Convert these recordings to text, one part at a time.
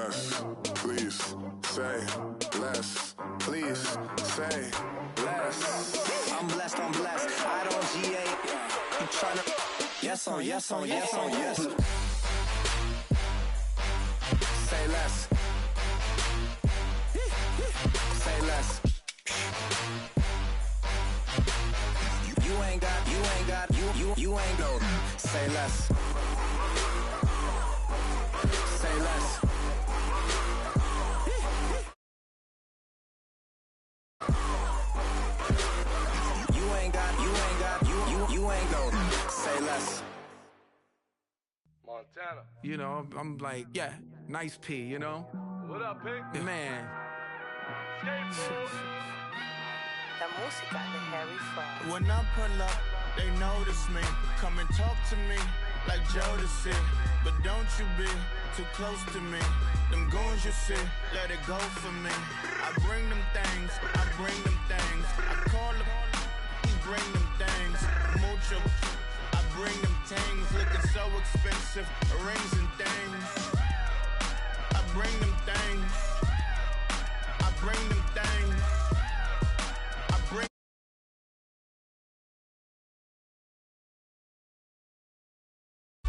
less, please say less, please say less. I'm blessed, I don't GA. You tryna yes on yes on yes on yes. Say less. Say less. You ain't got you ain't go. Say less. Say less. You ain't go. Say less. Montana. You know, I'm like, yeah, nice P, you know? What up, Pig? Man. La música de Harry Fraud. When I pull up, they notice me. Come and talk to me like Jodeci. But don't you be too close to me. Them goons you see, let it go for me. I bring them things, I call them, bring them things. Mucho, I bring them things. Looking so expensive, rings and things. I bring them things. I bring them things. I bring.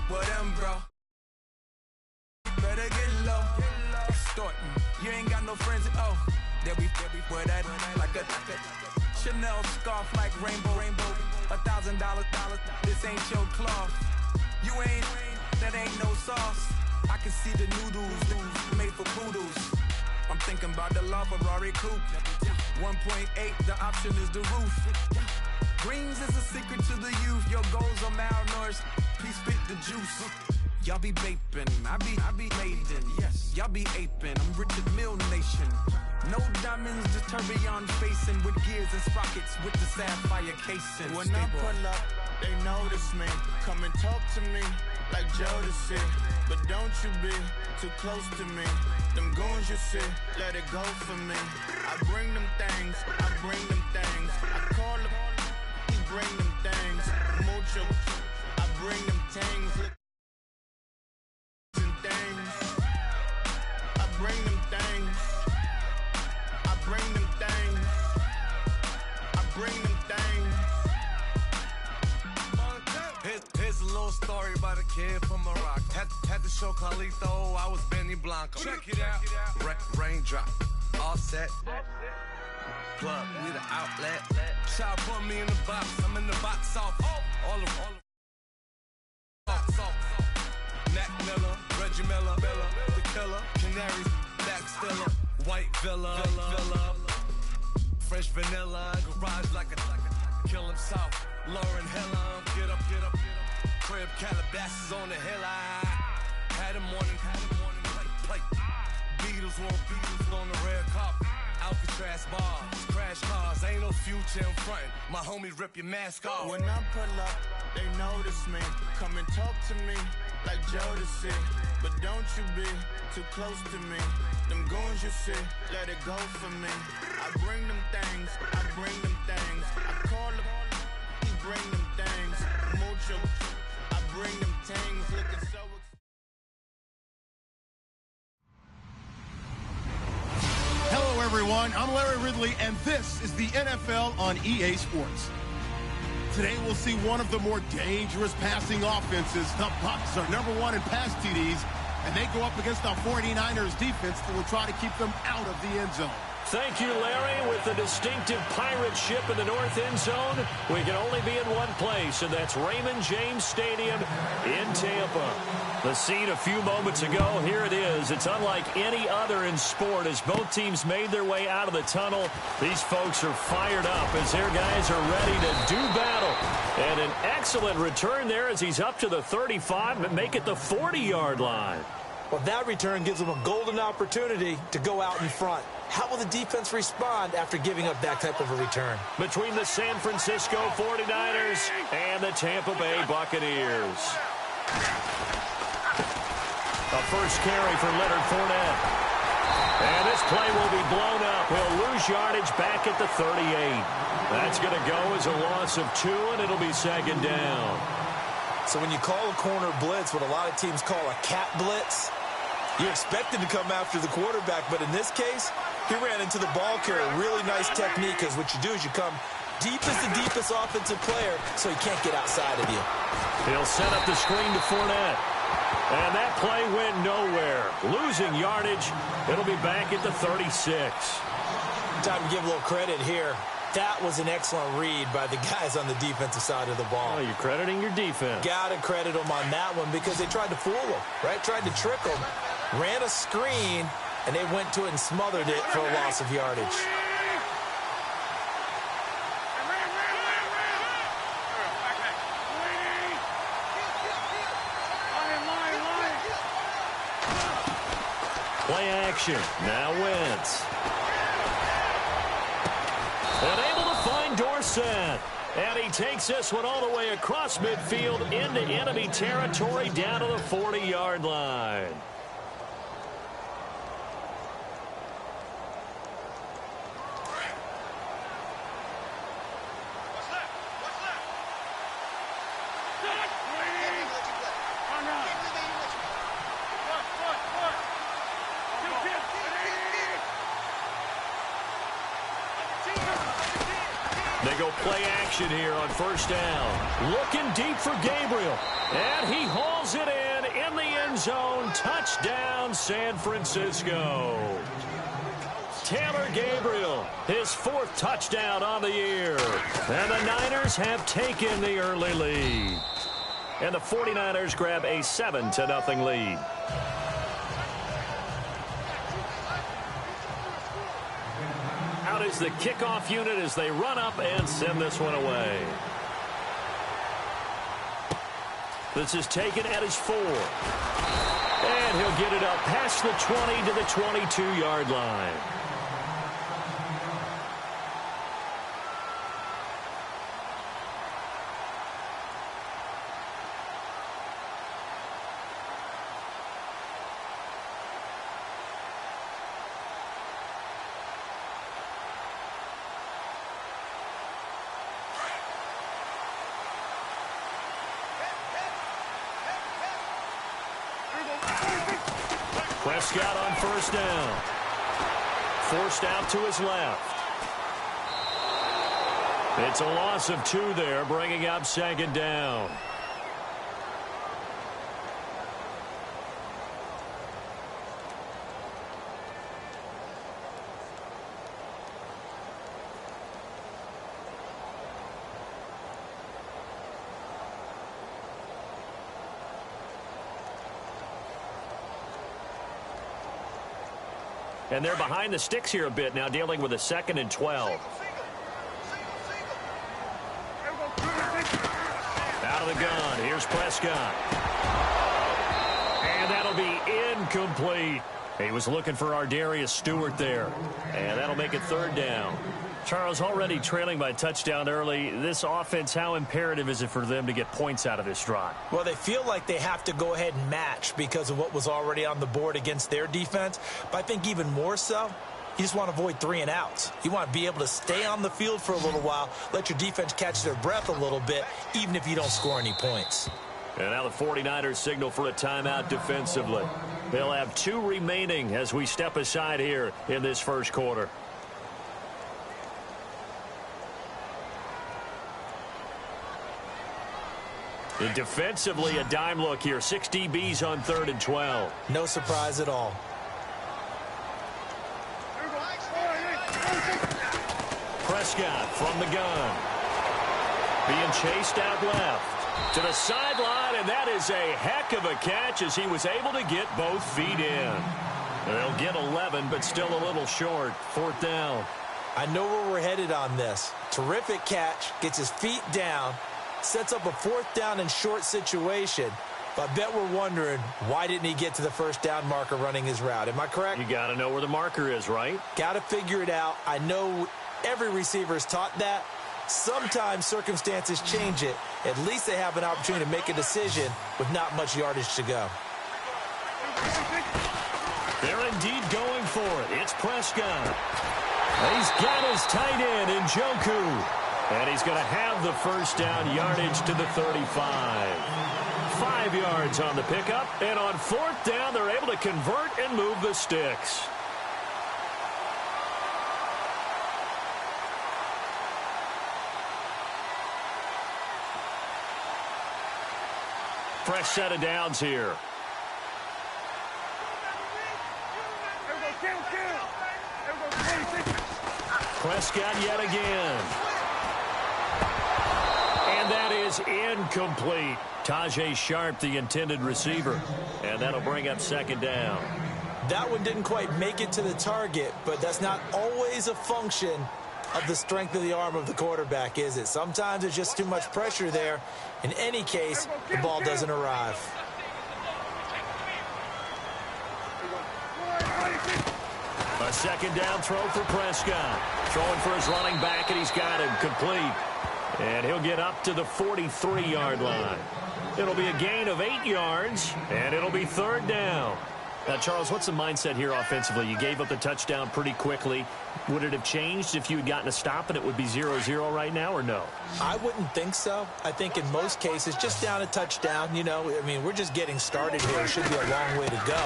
What them, bro? Better get low. Extorting. You ain't got no friends. Oh, they'll be wear that like a Chanel scarf like rainbow. $1,000. This ain't your cloth. You ain't. That ain't no sauce. I can see the noodles made for poodles. I'm thinking about the LaFerrari coupe. 1.8. The option is the roof. Greens is a secret to the youth. Your goals are malnourished. Please spit the juice. Y'all be vaping, I be laden. Yes, y'all be aping. I'm Richard Mill Nation. No diamonds, just tourbillon facing with gears and sprockets with the sapphire casing. When I pull up, they notice me. Come and talk to me like Jodeci. But don't you be too close to me. Them goons you see, let it go for me. I bring them things, I call them, bring them things. Mucho, I bring them things. I bring them things. I bring them things. I bring them things. Here's a little story about a kid from Morocco. Had to show Carlito I was Benny Blanco. Check it out. Raindrop, offset. Plug, we the outlet. Shot put me in the box. I'm in the box off. All of box off. Mac Miller, Reggie Miller, the killer, Canaries, Backstiller, White Villa, Fresh Vanilla, garage like a kill him south. Lauren Hiller, get up. Crib Calabasas on the hill. I had him morning, plate. Beatles on the red carpet. Alcatraz bars, crash cars, ain't no future in front. My homies rip your mask off. When I pull up, they notice me. Come and talk to me like Jodeci. But don't you be too close to me. Them goons you see, let it go for me. I bring them things, I call them, bring them things. Mucho, I bring them things. Looking so Hello, everyone. I'm Larry Ridley, and this is the NFL on EA Sports. Today, we'll see one of the more dangerous passing offenses. The Bucs are #1 in pass TDs, and they go up against the 49ers defense that will try to keep them out of the end zone. Thank you, Larry. With the distinctive pirate ship in the north end zone, we can only be in one place, and that's Raymond James Stadium in Tampa. The scene a few moments ago, here it is. It's unlike any other in sport as both teams made their way out of the tunnel. These folks are fired up as their guys are ready to do battle. And an excellent return there as he's up to the 35 and make it the 40-yard line. Well, that return gives them a golden opportunity to go out in front. How will the defense respond after giving up that type of a return? Between the San Francisco 49ers and the Tampa Bay Buccaneers. A first carry for Leonard Fournette. And this play will be blown up. He'll lose yardage back at the 38. That's going to go as a loss of 2, and it'll be second down. So when you call a corner blitz, what a lot of teams call a cat blitz, You expected to come after the quarterback, but in this case, he ran into the ball carrier. Really nice technique, because what you do is you come deepest to deepest offensive player, so he can't get outside of you. He'll set up the screen to Fournette. And that play went nowhere. Losing yardage. It'll be back at the 36. Time to give a little credit here. That was an excellent read by the guys on the defensive side of the ball. Oh, you're crediting your defense. Got to credit them on that one because they tried to fool them, right? Tried to trick them. Ran a screen, and they went to it and smothered it for a loss of yardage. Play action. Now Wentz. And able to find Dorsett. And he takes this one all the way across midfield into enemy territory down to the 40-yard line. They go play action here on first down. Looking deep for Gabriel. And he hauls it in the end zone. Touchdown, San Francisco. Taylor Gabriel, his 4th touchdown on the year. And the Niners have taken the early lead. And the 49ers grab a 7-0 lead. Out is the kickoff unit as they run up and send this one away. This is taken at his 4. And he'll get it up past the 20 to the 22-yard line. Prescott on first down. Forced out to his left. It's a loss of 2 there, bringing up 2nd down. And they're behind the sticks here a bit now, dealing with a 2nd and 12. Out of the gun. Here's Prescott. And that'll be incomplete. He was looking for Ardarius Stewart there. And that'll make it 3rd down. Charles, already trailing by touchdown early. This offense, how imperative is it for them to get points out of this drive? Well, they feel like they have to go ahead and match because of what was already on the board against their defense. But I think even more so, you just want to avoid 3 and outs. You want to be able to stay on the field for a little while, let your defense catch their breath a little bit, even if you don't score any points. And now the 49ers signal for a timeout defensively. They'll have 2 remaining as we step aside here in this first quarter. And defensively, a dime look here. 6 DBs on 3rd and 12. No surprise at all. Prescott from the gun. Being chased out left to the sideline, and that is a heck of a catch as he was able to get both feet in. They'll get 11, but still a little short. 4th down. I know where we're headed on this. Terrific catch, gets his feet down, sets up a 4th down and short situation. But I bet we're wondering, why didn't he get to the 1st down marker running his route? Am I correct? You got to know where the marker is, right? Got to figure it out. I know every receiver is taught that. Sometimes circumstances change it. At least they have an opportunity to make a decision with not much yardage to go. They're indeed going for it. It's Prescott. He's got his tight end in Njoku. And he's going to have the 1st down, yardage to the 35. 5 yards on the pickup. And on 4th down, they're able to convert and move the sticks. Fresh set of downs here. Prescott yet again. And that is incomplete. Tajay Sharp, the intended receiver. And that'll bring up 2nd down. That one didn't quite make it to the target, but that's not always a function of the strength of the arm of the quarterback, is it? Sometimes there's just too much pressure there. In any case, the ball doesn't arrive. A 2nd down throw for Prescott. Throwing for his running back, and he's got him complete. And he'll get up to the 43-yard line. It'll be a gain of 8 yards, and it'll be 3rd down. Now, Charles, what's the mindset here offensively? You gave up the touchdown pretty quickly. Would it have changed if you had gotten a stop and it would be 0-0 right now, or no? I wouldn't think so. I think in most cases, just down a touchdown, you know, I mean, we're just getting started here. It should be a long way to go.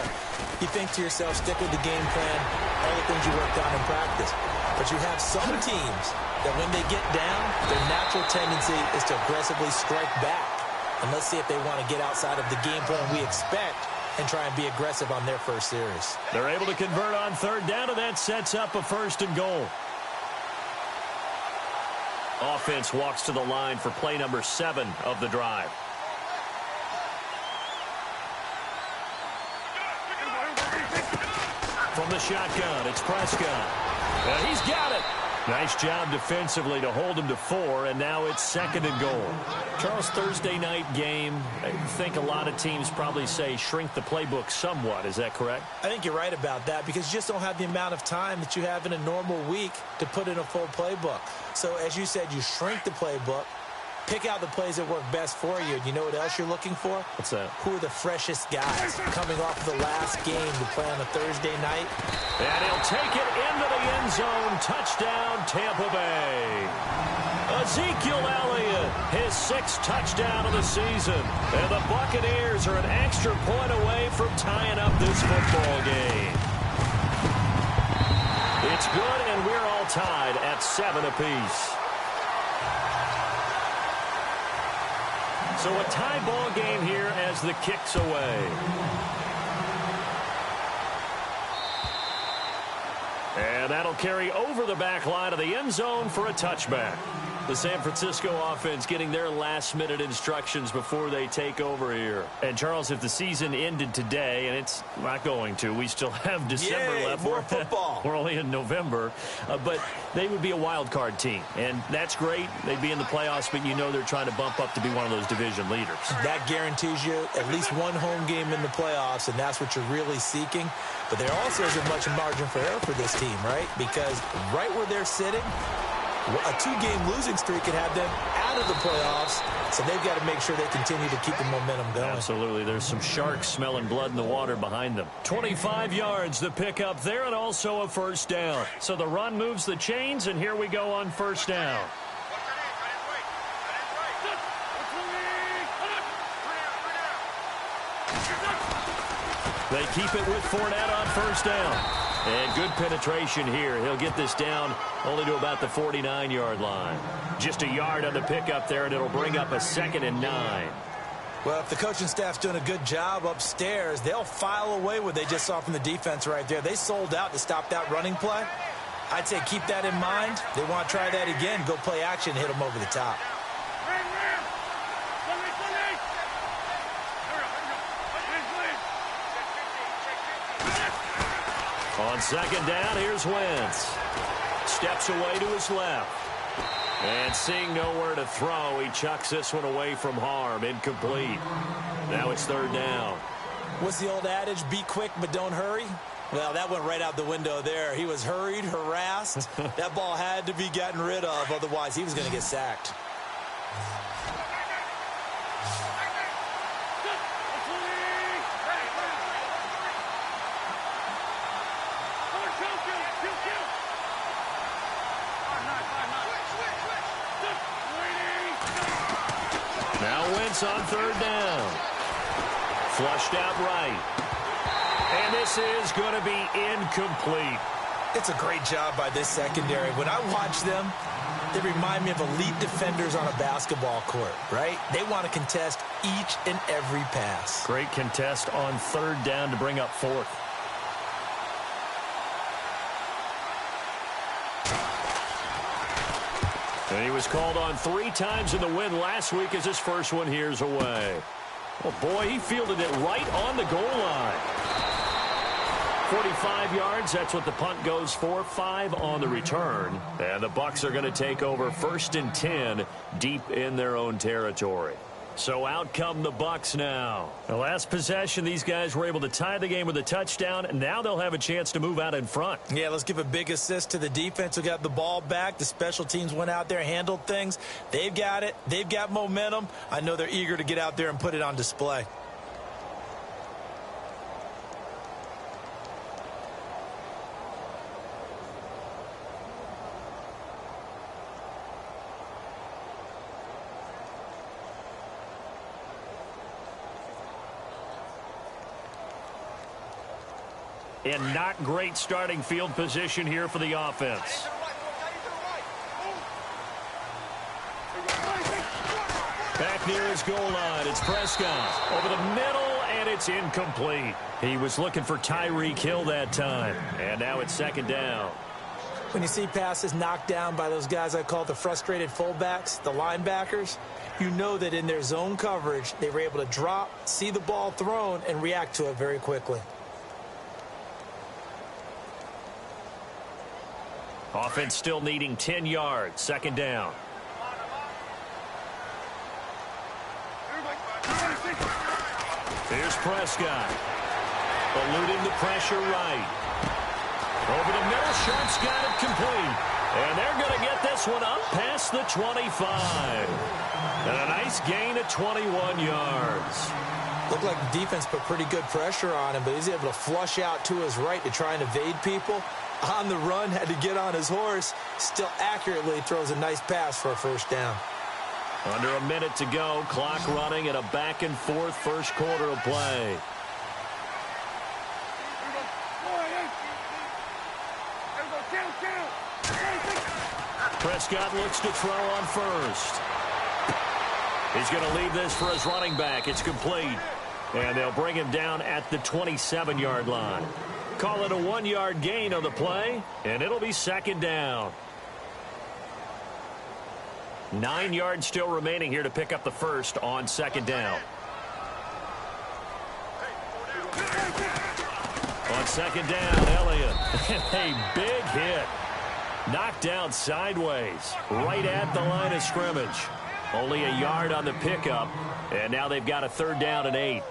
You think to yourself, stick with the game plan, all the things you worked on in practice. But you have some teams that when they get down, their natural tendency is to aggressively strike back. And let's see if they want to get outside of the game plan we expect and try and be aggressive on their first series. They're able to convert on 3rd down, and that sets up a 1st and goal. Offense walks to the line for play number 7 of the drive. From the shotgun, it's Prescott. He's got it. Nice job defensively to hold him to 4, and now it's 2nd and goal. Charles, Thursday night game, I think a lot of teams probably say shrink the playbook somewhat. Is that correct? I think you're right about that because you just don't have the amount of time that you have in a normal week to put in a full playbook. So as you said, you shrink the playbook, pick out the plays that work best for you. And you know what else you're looking for? What's that? Who are the freshest guys coming off the last game to play on a Thursday night? And he'll take it into the end zone. Touchdown, Tampa Bay. Ezekiel Elliott, his 6th touchdown of the season. And the Buccaneers are an extra point away from tying up this football game. It's good, and we're all tied at 7 apiece. So a tie ball game here as the kick's away. And that'll carry over the back line of the end zone for a touchback. The San Francisco offense getting their last-minute instructions before they take over here. And, Charles, if the season ended today, and it's not going to, we still have December left. More football. We're only in November. But they would be a wild card team. And that's great. They'd be in the playoffs, but you know they're trying to bump up to be one of those division leaders. That guarantees you at least one home game in the playoffs, and that's what you're really seeking. But there also isn't much margin for error for this team, right? Because right where they're sitting, a 2-game losing streak could have them out of the playoffs, so they've got to make sure they continue to keep the momentum going. Absolutely. There's some sharks smelling blood in the water behind them. 25 yards the pickup there, and also a 1st down. So the run moves the chains, and here we go on 1st down. They keep it with Fournette on 1st down. And good penetration here. He'll get this down only to about the 49-yard line. Just a yard on the pickup there, and it'll bring up a 2nd and 9. Well, if the coaching staff's doing a good job upstairs, they'll file away what they just saw from the defense right there. They sold out to stop that running play. I'd say keep that in mind. They want to try that again, go play action, hit them over the top. On 2nd down, here's Wentz. Steps away to his left. And seeing nowhere to throw, he chucks this one away from harm. Incomplete. Now it's 3rd down. What's the old adage? Be quick, but don't hurry? Well, that went right out the window there. He was hurried, harassed. That ball had to be gotten rid of. Otherwise, he was going to get sacked. Now Wentz on 3rd down. Flushed out right. And this is going to be incomplete. It's a great job by this secondary. When I watch them, they remind me of elite defenders on a basketball court, right? They want to contest each and every pass. Great contest on third down to bring up fourth. And he was called on 3 times in the win last week as his first one here's away. Oh, boy, he fielded it right on the goal line. 45 yards, that's what the punt goes for. 5 on the return. And the Bucs are going to take over 1st and 10 deep in their own territory. So out come the Bucs now. The last possession, these guys were able to tie the game with a touchdown, and now they'll have a chance to move out in front. Yeah, let's give a big assist to the defense who got the ball back. The special teams went out there, handled things. They've got it. They've got momentum. I know they're eager to get out there and put it on display. And not great starting field position here for the offense. Back near his goal line, it's Prescott. Over the middle, and it's incomplete. He was looking for Tyreek Hill that time. And now it's 2nd down. When you see passes knocked down by those guys I call the frustrated fullbacks, the linebackers, you know that in their zone coverage, they were able to drop, see the ball thrown, and react to it very quickly. Offense still needing 10 yards. 2nd down. Here's Prescott. Eluding the pressure right. Over the middle, Sharp's got it complete. And they're going to get this one up past the 25. And a nice gain of 21 yards. Looked like the defense put pretty good pressure on him, but he's able to flush out to his right to try and evade people. On the run, had to get on his horse. Still accurately throws a nice pass for a 1st down. Under a minute to go. Clock running in a back-and-forth first quarter of play. Prescott looks to throw on first. He's going to leave this for his running back. It's complete. And they'll bring him down at the 27-yard line. Call it a 1-yard gain on the play, and it'll be 2nd down. 9 yards still remaining here to pick up the first on 2nd down. On 2nd down, Elliott. A big hit. Knocked down sideways, right at the line of scrimmage. Only a yard on the pickup, and now they've got a 3rd down and 8.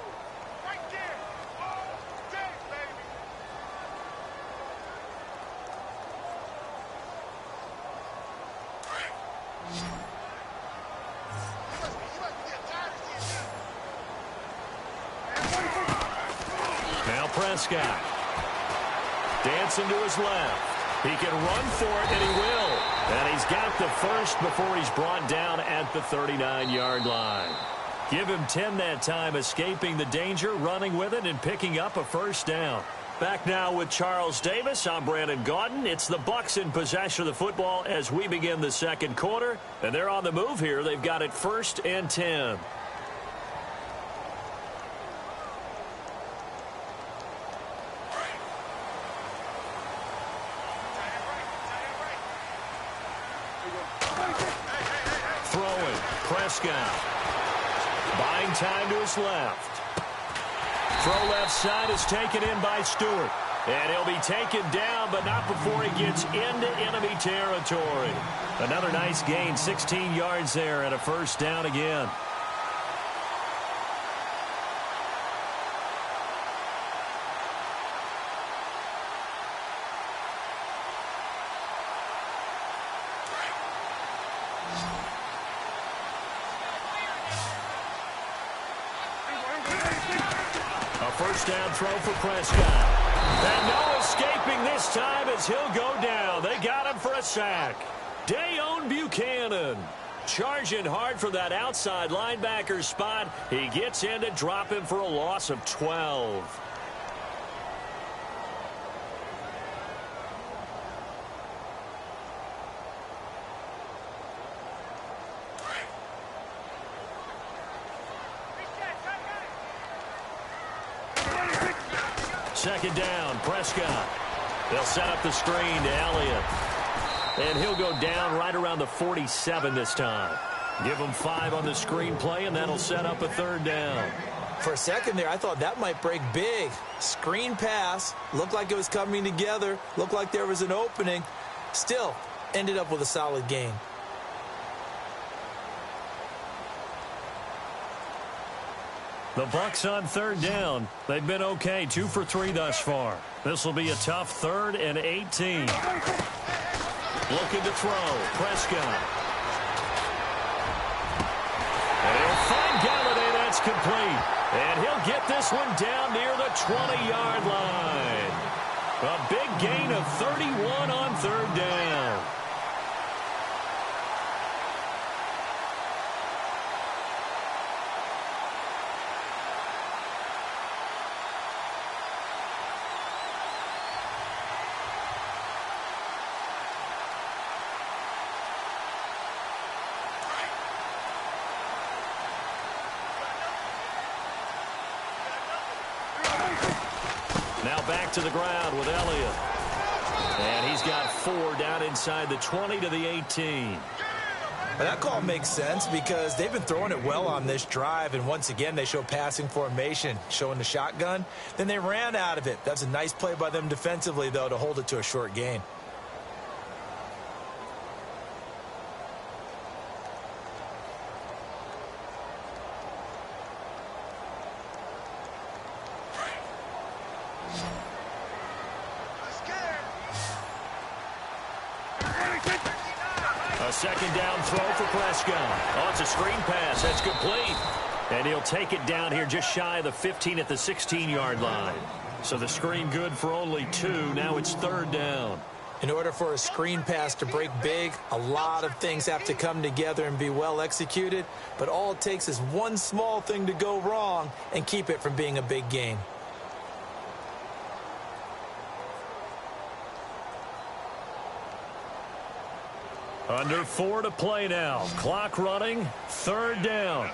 Prescott dancing to his left. He can run for it, and he will. And he's got the first before he's brought down at the 39-yard line. Give him 10 that time, escaping the danger, running with it, and picking up a 1st down. Back now with Charles Davis. I'm Brandon Gaudin. It's the Bucs in possession of the football as we begin the 2nd quarter. And they're on the move here. They've got it 1st and 10. Prescott. Buying time to his left. Throw left side is taken in by Stewart. And he'll be taken down, but not before he gets into enemy territory. Another nice gain, 16 yards there, and a 1st down again. Down throw for Prescott. And no escaping this time as he'll go down. They got him for a sack. Dayon Buchanan. Charging hard for that outside linebacker spot. He gets in to drop him for a loss of 12. Second down, Prescott. They'll set up the screen to Elliott. And he'll go down right around the 47 this time. Give him 5 on the screen play, and that'll set up a third down. For a second there, I thought that might break big. Screen pass. Looked like it was coming together. Looked like there was an opening. Still, ended up with a solid gain. The Bucs on third down. They've been okay, 2 for 3 thus far. This will be a tough 3rd and 18. Looking to throw. Prescott. And he'll find Galladay. That's complete. And he'll get this one down near the 20-yard line. A big gain of 31 on third down. Now back to the ground with Elliott. And he's got 4 down inside the 20 to the 18. Well, that call makes sense because they've been throwing it well on this drive, and once again they show passing formation, showing the shotgun. Then they ran out of it. That's a nice play by them defensively, though, to hold it to a short gain. A second down throw for Prescott. Oh, it's a screen pass. That's complete. And he'll take it down here just shy of the 15 at the 16-yard line. So the screen good for only 2. Now it's third down. In order for a screen pass to break big, a lot of things have to come together and be well executed. But all it takes is one small thing to go wrong and keep it from being a big gain. Under 4 to play now. Clock running. Third down.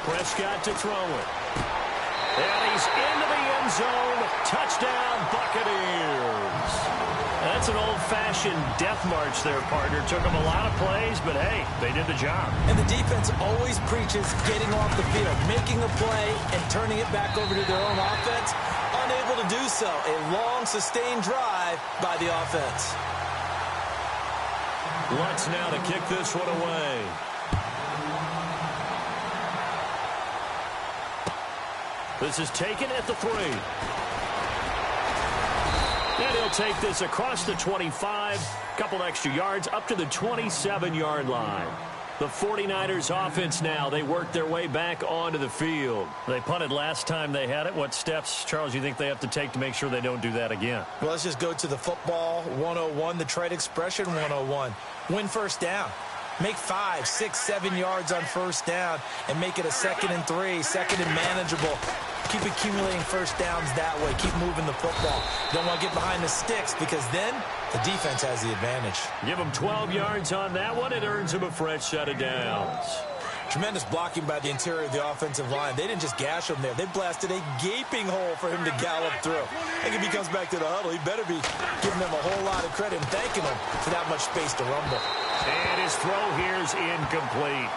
Prescott to throw it. And he's into the end zone. Touchdown, Buccaneers. That's an old-fashioned death march there, partner. Took them a lot of plays, but hey, they did the job. And the defense always preaches getting off the field, making a play, and turning it back over to their own offense. Unable to do so. A long, sustained drive by the offense. Lutz now to kick this one away. This is taken at the 3. And he'll take this across the 25. Couple extra yards up to the 27-yard line. The 49ers offense now, they work their way back onto the field. They punted last time they had it. What steps, Charles, you think they have to take to make sure they don't do that again? Well, let's just go to the football 101, the trade expression 101. Win first down. Make 5, 6, 7 yards on first down and make it a 2nd and 3, 2nd and manageable. Keep accumulating first downs that way. Keep moving the football. Don't want to get behind the sticks because then the defense has the advantage. Give him 12 yards on that one. It earns him a fresh set of downs. Tremendous blocking by the interior of the offensive line. They didn't just gash him there. They blasted a gaping hole for him to gallop through. I think if he comes back to the huddle, he better be giving them a whole lot of credit and thanking them for that much space to rumble. And his throw here is incomplete.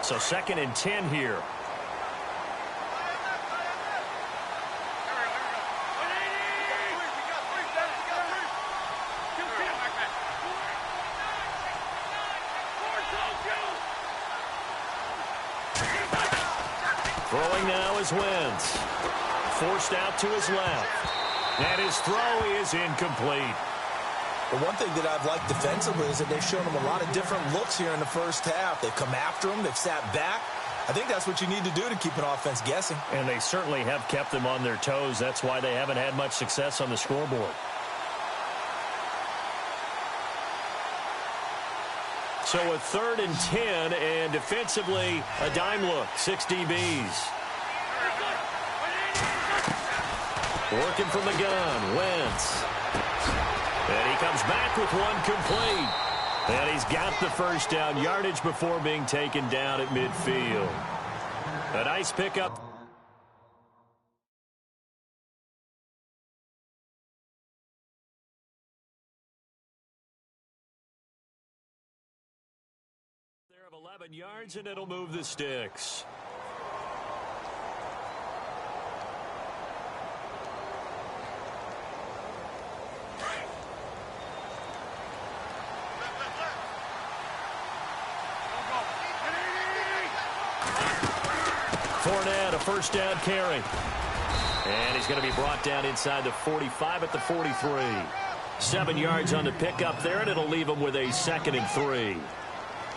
So 2nd and 10 here. Throwing now is Wentz. Forced out to his left. And his throw is incomplete. The one thing that I've liked defensively is that they've shown them a lot of different looks here in the first half. They've come after them. They've sat back. I think that's what you need to do to keep an offense guessing. And they certainly have kept them on their toes. That's why they haven't had much success on the scoreboard. So a 3rd and 10, and defensively, a dime look, 6 DBs. Working from the gun, Wentz. And he comes back with one complete. And he's got the first down, yardage before being taken down at midfield. A nice pickup. There of 11 yards, and it'll move the sticks. Fournette, a first down carry. And he's going to be brought down inside the 45 at the 43. 7 yards on the pickup there, and it'll leave him with a 2nd and 3.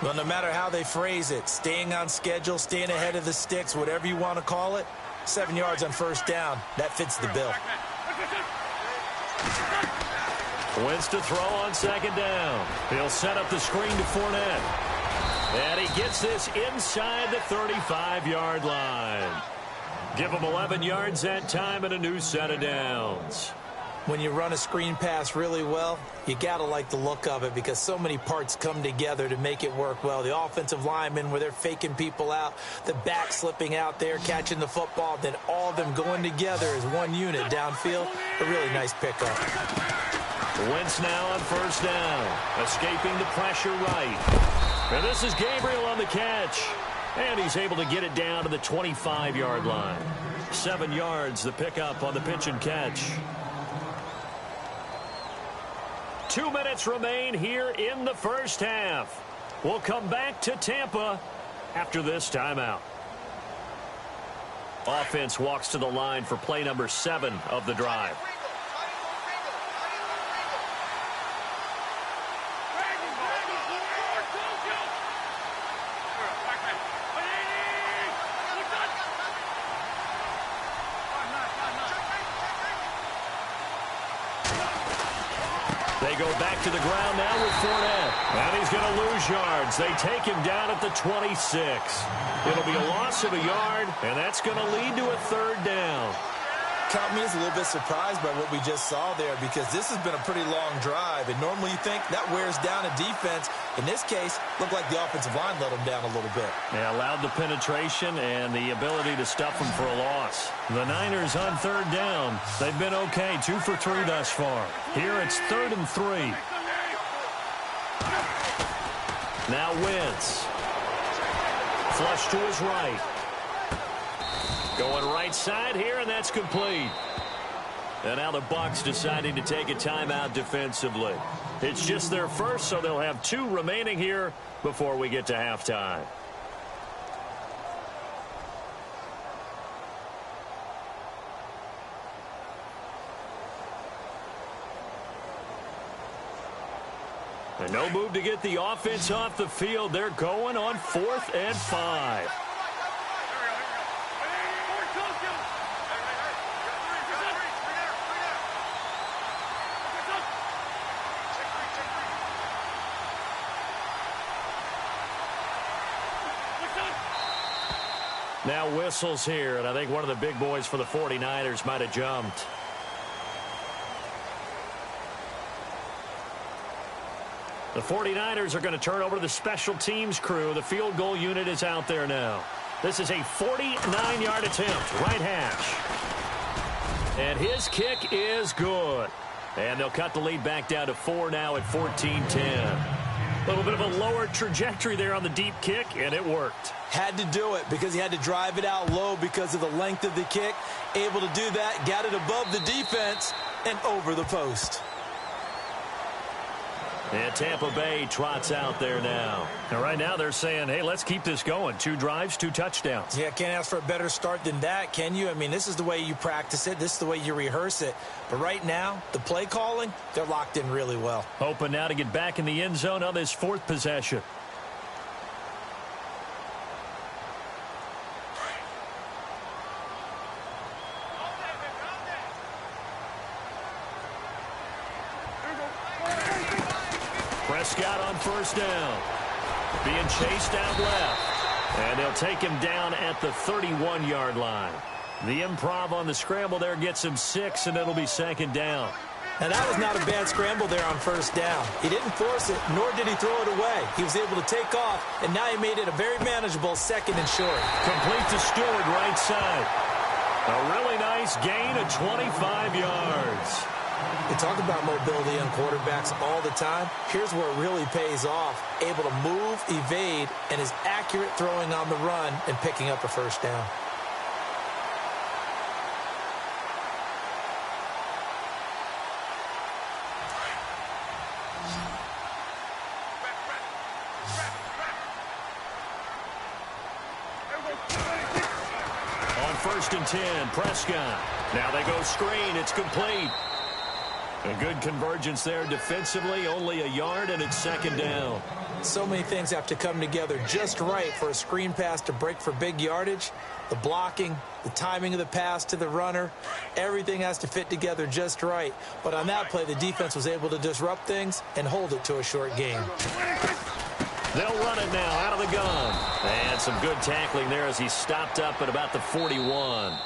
Well, no matter how they phrase it, staying on schedule, staying ahead of the sticks, whatever you want to call it, 7 yards on first down, that fits the bill. Wentz to throw on 2nd down. He'll set up the screen to Fournette. And he gets this inside the 35-yard line. Give him 11 yards that time and a new set of downs. When you run a screen pass really well, you got to like the look of it because so many parts come together to make it work well. The offensive linemen where they're faking people out, the back slipping out there, catching the football, then all of them going together as one unit downfield. A really nice pickup. Wentz now on first down, escaping the pressure right. And this is Gabriel on the catch. And he's able to get it down to the 25-yard line. 7 yards, the pickup on the pitch and catch. 2 minutes remain here in the first half. We'll come back to Tampa after this timeout. Offense walks to the line for play number 7 of the drive. They go back to the ground now with Fournette. And he's going to lose yards. They take him down at the 26. It'll be a loss of a yard, and that's going to lead to a 3rd down. Count me as a little bit surprised by what we just saw there because this has been a pretty long drive, and normally you think that wears down a defense. In this case, looked like the offensive line let them down a little bit. They allowed the penetration and the ability to stuff them for a loss. The Niners on 3rd down. They've been okay, 2 for 3 thus far. Here it's 3rd and 3. Now Wentz. Flush to his right. Going right side here, and that's complete. And now the Bucs deciding to take a timeout defensively. It's just their first, so they'll have 2 remaining here before we get to halftime. And no move to get the offense off the field. They're going on 4th and 5. Now whistles here, and I think one of the big boys for the 49ers might have jumped. The 49ers are going to turn over to the special teams crew. The field goal unit is out there now. This is a 49-yard attempt, right hash. And his kick is good. And they'll cut the lead back down to 4 now at 14-10. A little bit of a lower trajectory there on the deep kick, and it worked. Had to do it because he had to drive it out low because of the length of the kick. Able to do that, got it above the defense and over the post. And Tampa Bay trots out there now. And right now they're saying, hey, let's keep this going. 2 drives, 2 touchdowns. Yeah, can't ask for a better start than that, can you? I mean, this is the way you practice it. This is the way you rehearse it. But right now, the play calling, they're locked in really well. Hoping now to get back in the end zone on this 4th possession. Prescott on 1st down. Being chased out left. And they'll take him down at the 31-yard line. The improv on the scramble there gets him 6, and it'll be 2nd down. Now, that was not a bad scramble there on 1st down. He didn't force it, nor did he throw it away. He was able to take off, and now he made it a very manageable 2nd and short. Complete to Stewart, right side. A really nice gain of 25 yards. We talk about mobility on quarterbacks all the time. Here's where it really pays off. Able to move, evade, and is accurate throwing on the run and picking up a 1st down. On 1st and 10, Prescott. Now they go screen. It's complete. A good convergence there defensively, only a yard, and it's 2nd down. So many things have to come together just right for a screen pass to break for big yardage. The blocking, the timing of the pass to the runner, everything has to fit together just right. But on that play, the defense was able to disrupt things and hold it to a short game. They'll run it now out of the gun. And some good tackling there as he stopped up at about the 41.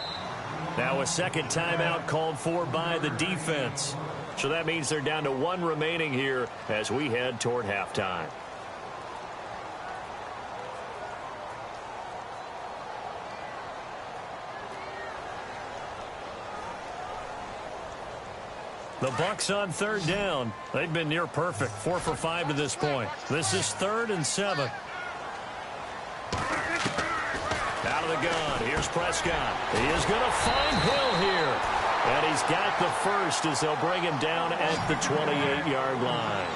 Now a 2nd timeout called for by the defense. So that means they're down to 1 remaining here as we head toward halftime. The Bucs on 3rd down. They've been near perfect. 4 for 5 to this point. This is 3rd and 7. Out of the gun. Here's Prescott. He is going to find Hill here. And he's got the 1st as they'll bring him down at the 28-yard line.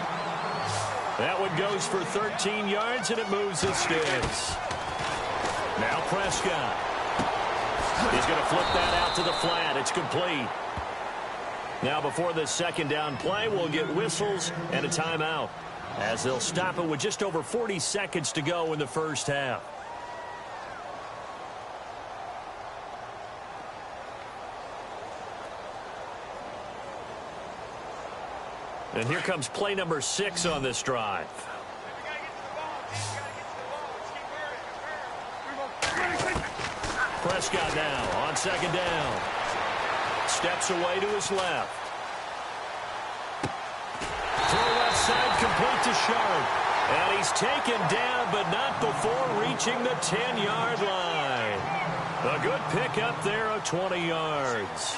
That one goes for 13 yards, and it moves the sticks. Now Prescott. He's going to flip that out to the flat. It's complete. Now before this 2nd down play, we'll get whistles and a timeout as they'll stop it with just over 40 seconds to go in the 1st half. And here comes play number 6 on this drive. Prescott now on 2nd down. Steps away to his left. Throw left side, complete to Sharp. And he's taken down, but not before reaching the 10-yard line. A good pickup there of 20 yards.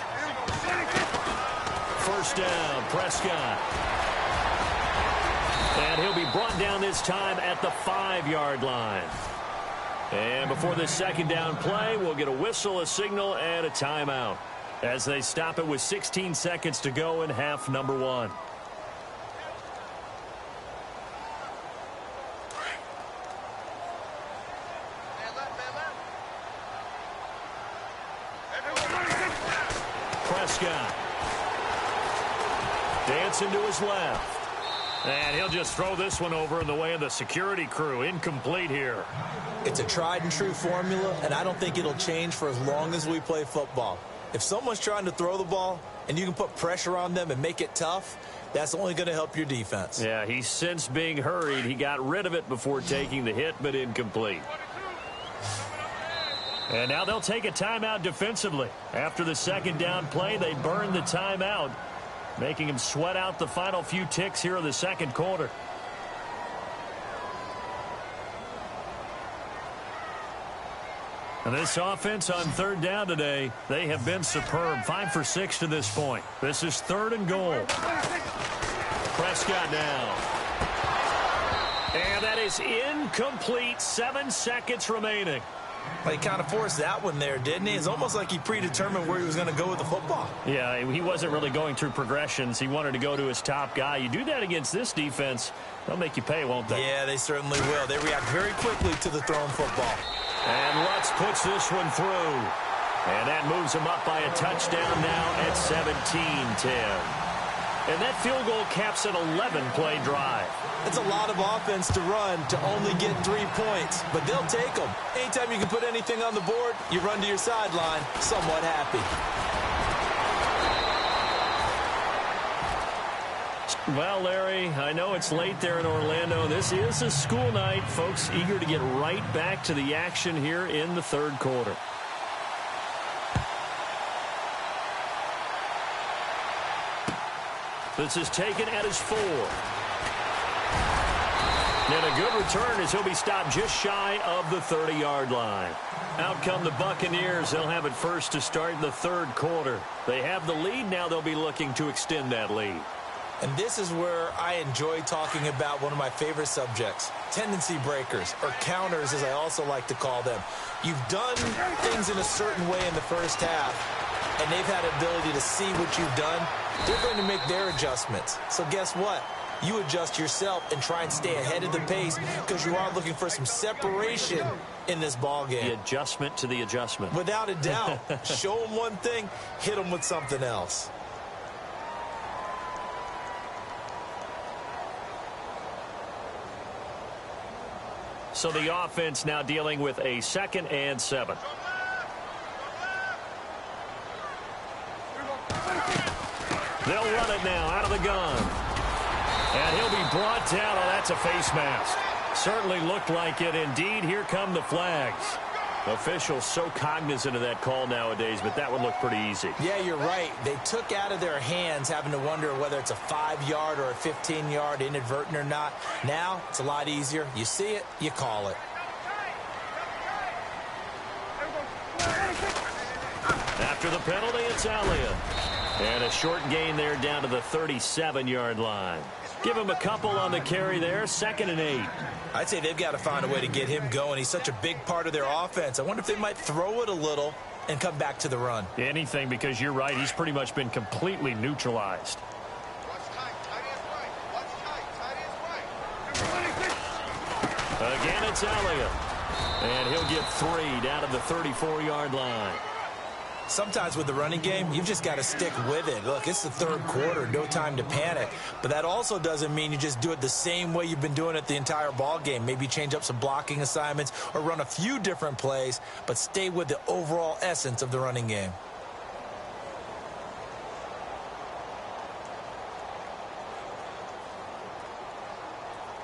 1st down, Prescott. And he'll be brought down this time at the 5-yard line. And before this 2nd down play, we'll get a whistle, a signal, and a timeout as they stop it with 16 seconds to go in half number 1. Prescott. Dancing to his left. And he'll just throw this one over in the way of the security crew. Incomplete here. It's a tried and true formula, and I don't think it'll change for as long as we play football. If someone's trying to throw the ball and you can put pressure on them and make it tough, that's only going to help your defense. Yeah, he's since being hurried. He got rid of it before taking the hit, but incomplete. And now they'll take a timeout defensively. After the 2nd down play, they burn the timeout, making him sweat out the final few ticks here in the 2nd quarter. And this offense on 3rd down today, they have been superb. 5 for 6 to this point. This is 3rd and goal. Prescott now. And that is incomplete. 7 seconds remaining. Well, he kind of forced that one there, didn't he? It's almost like he predetermined where he was going to go with the football. Yeah, he wasn't really going through progressions. He wanted to go to his top guy. You do that against this defense, they'll make you pay, won't they? Yeah, they certainly will. They react very quickly to the thrown football. And Lutz puts this one through. And that moves him up by a touchdown now at 17-10. And that field goal caps an 11-play drive. It's a lot of offense to run to only get 3 points, but they'll take them. Anytime you can put anything on the board, you run to your sideline somewhat happy. Well, Larry, I know it's late there in Orlando. This is a school night. Folks eager to get right back to the action here in the third quarter. This is taken at his 4. And a good return as he'll be stopped just shy of the 30-yard line. Out come the Buccaneers. They'll have it first to start the third quarter. They have the lead. Now they'll be looking to extend that lead. And this is where I enjoy talking about one of my favorite subjects, tendency breakers, or counters as I also like to call them. You've done things in a certain way in the first half, and they've had the ability to see what you've done. They're going to make their adjustments. So guess what? You adjust yourself and try and stay ahead of the pace because you are looking for some separation in this ball game. The adjustment to the adjustment. Without a doubt. Show them one thing, hit them with something else. So the offense now dealing with a 2nd and 7. They'll run it now out of the gun. And he'll be brought down. Oh, that's a face mask. Certainly looked like it. Indeed, here come the flags. Officials so cognizant of that call nowadays, but that would look pretty easy. Yeah, you're right. They took out of their hands having to wonder whether it's a 5-yard or a 15-yard inadvertent or not. Now, it's a lot easier. You see it, you call it. After the penalty, it's Elliott. And a short gain there down to the 37-yard line. Give him a couple on the carry there, 2nd and 8. I'd say they've got to find a way to get him going. He's such a big part of their offense. I wonder if they might throw it a little and come back to the run. Anything, because you're right. He's pretty much been completely neutralized. Again, it's Elliott. And he'll get 3 down to the 34-yard line. Sometimes with the running game, you've just got to stick with it. Look, it's the third quarter, no time to panic. But that also doesn't mean you just do it the same way you've been doing it the entire ball game. Maybe change up some blocking assignments or run a few different plays, but stay with the overall essence of the running game.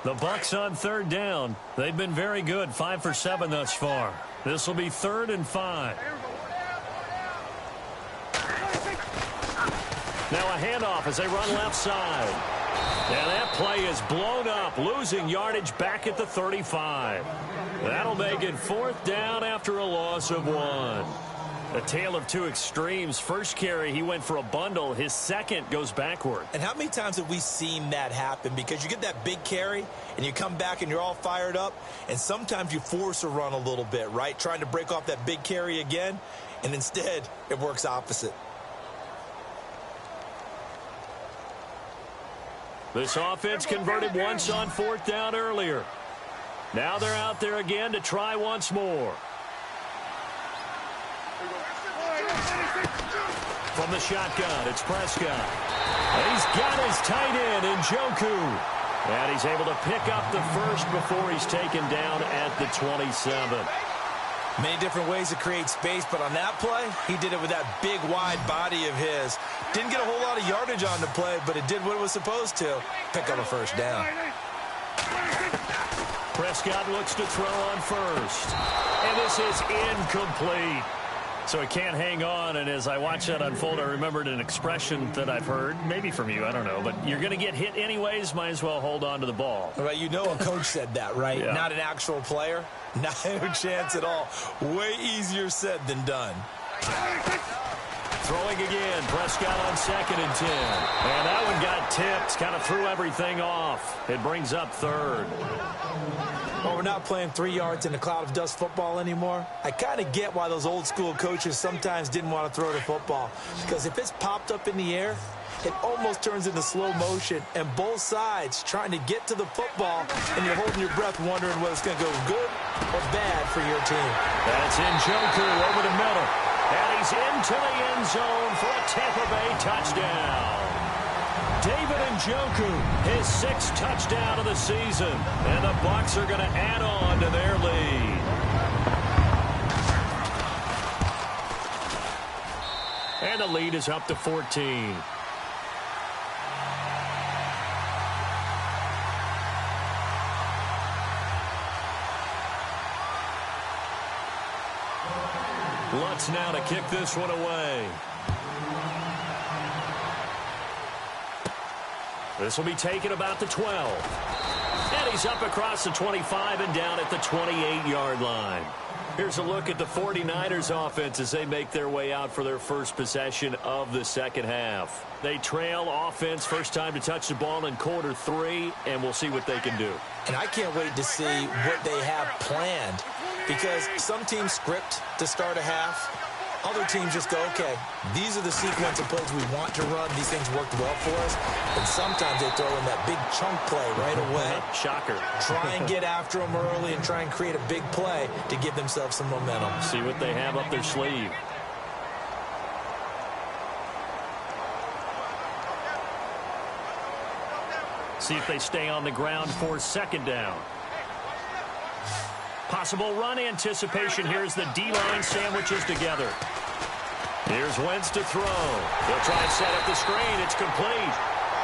The Bucs on 3rd down. They've been very good, 5 for 7 thus far. This will be 3rd and 5. Now a handoff as they run left side. And that play is blown up, losing yardage back at the 35. That'll make it 4th down after a loss of 1. A tale of two extremes. First carry, he went for a bundle. His second goes backward. And how many times have we seen that happen? Because you get that big carry, and you come back and you're all fired up, and sometimes you force a run a little bit, right? Trying to break off that big carry again, and instead it works opposite. This offense converted once on 4th down earlier. Now they're out there again to try once more. From the shotgun, it's Prescott. And he's got his tight end in Njoku. And he's able to pick up the first before he's taken down at the 27. Many different ways to create space, but on that play, he did it with that big, wide body of his. Didn't get a whole lot of yardage on the play, but it did what it was supposed to. Pick up a first down. Prescott looks to throw on first. And this is incomplete. So he can't hang on, and as I watch that unfold, I remembered an expression that I've heard, maybe from you, I don't know, but you're going to get hit anyways, might as well hold on to the ball. Right, you know a coach said that, right? Yeah. Not an actual player. No chance at all. Way easier said than done. Throwing again. Prescott on 2nd and 10. And that one got tipped. Kind of threw everything off. It brings up 3rd. Well, we're not playing 3 yards in a cloud of dust football anymore. I kind of get why those old school coaches sometimes didn't want to throw the football. Because if it's popped up in the air, it almost turns into slow motion, and both sides trying to get to the football, and you're holding your breath wondering whether it's going to go good or bad for your team. That's Njoku over the middle, and he's into the end zone for a Tampa Bay touchdown. David Njoku, his 6th touchdown of the season, and the Bucs are going to add on to their lead. And the lead is up to 14. Lutz now to kick this one away. This will be taken about the 12. And he's up across the 25 and down at the 28-yard line. Here's a look at the 49ers offense as they make their way out for their first possession of the second half. They trail offense, first time to touch the ball in quarter 3, and we'll see what they can do. And I can't wait to see what they have planned, because some teams script to start a half. Other teams just go, okay, these are the sequence of plays we want to run. These things worked well for us. And sometimes they throw in that big chunk play right away. Shocker. Try and get after them early and try and create a big play to give themselves some momentum. See what they have up their sleeve. See if they stay on the ground for 2nd down. Possible run anticipation here as the D-line sandwiches together. Here's Wentz to throw. They'll try and set up the screen. It's complete.